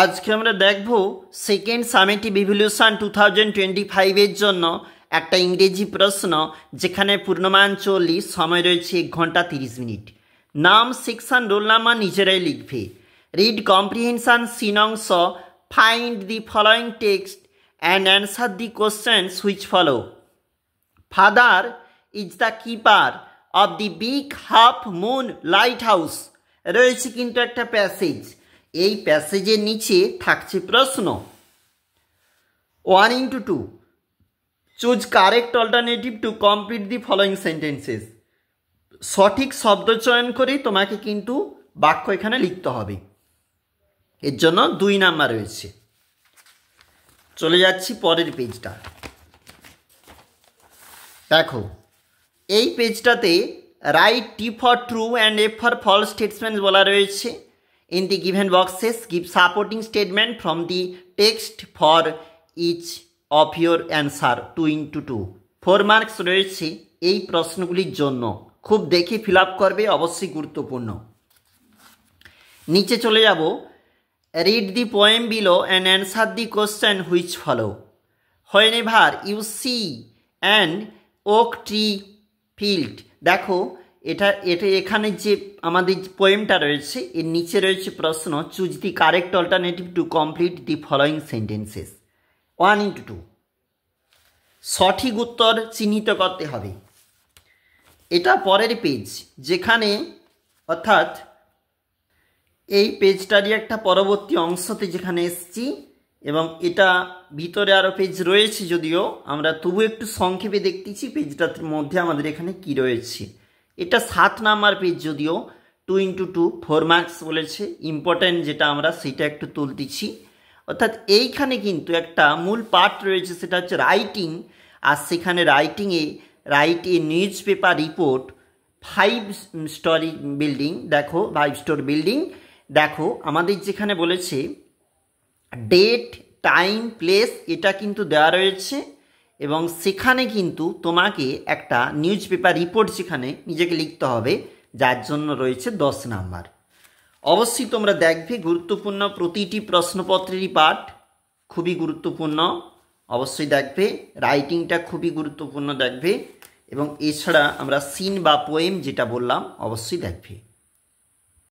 আজকে আমরা দেখব সেকেন্ড সামেটিভ ইভলিউশন 2025 এর জন্য একটা ইংরেজি প্রশ্ন যেখানে পূর্ণমান 40, সময় রয়েছে 1 ঘন্টা 30 মিনিট। নাম, সেকশন, রোল নাম্বার নিজেরাই লিখবে। রিড কম্প্রিহেনশন সিন অংশ, find the following text and answer the questions which follow. Father is the keeper of the big half moon light house রয়েছে কিন্তু একটা প্যাসেজ। এই প্যাসেজের নিচে থাকছে প্রশ্ন। 1:2 choose correct alternative to complete the following sentences. সঠিক শব্দ চয়ন করে তোমাকে কিন্তু বাক্য এখানে লিখতে হবে। এর জন্য 2 নাম্বার রয়েছে। চলে যাচ্ছি পরের পেজটা। দেখো এই পেজটাতে write T for true and F for false statement বলা রয়েছে। In the given boxes, give supporting statement from the text for each of your answer 2:2। 4 marks রয়েছে এই প্রশ্নগুলির জন্য। খুব দেখে ফিল আপ করবে, অবশ্যই গুরুত্বপূর্ণ। নিচে চলে যাব। Read the poem below and answer the question which follow. Whenever you see and oak tree field. দেখো এটা এখানে যে আমাদের পোয়েমটা রয়েছে এর নিচে রয়েছে প্রশ্ন। Choose the correct alternative to complete the following sentences. 1:2 সঠিক উত্তর চিহ্নিত করতে হবে। এটা পরের পেজ, যেখানে অর্থাৎ এই পেজটারই একটা পরবর্তী অংশতে যেখানে এসছি, এবং এটা ভিতরে আরও পেজ রয়েছে, যদিও আমরা তবু একটু সংক্ষেপে দেখতেছি পেজটার মধ্যে আমাদের এখানে কি রয়েছে। এটা 7 নাম্বার পেজ, যদিও 2:2 4 মার্কস বলেছে। ইম্পর্ট্যান্ট যেটা আমরা সেটা একটু তুলতেছি। অর্থাৎ এইখানে কিন্তু একটা মূল পার্ট রয়েছে, সেটা হচ্ছে রাইটিং। আর সেখানে রাইটিংয়ে write a newspaper report 5 storey building. দেখো 5 স্টোরি বিল্ডিং। দেখো আমাদের যেখানে বলেছে ডেট, টাইম, প্লেস এটা কিন্তু দেওয়া রয়েছে, এবং সেখানে কিন্তু তোমাকে একটা নিউজ পেপার রিপোর্ট সেখানে নিজেকে লিখতে হবে, যার জন্য রয়েছে 10 নাম্বার। অবশ্যই তোমরা দেখবে, গুরুত্বপূর্ণ প্রতিটি প্রশ্নপত্রেরই পাঠ খুবই গুরুত্বপূর্ণ, অবশ্যই দেখবে। রাইটিংটা খুবই গুরুত্বপূর্ণ দেখবে, এবং এছাড়া আমরা সিন বা পোয়েম যেটা বললাম অবশ্যই দেখবে।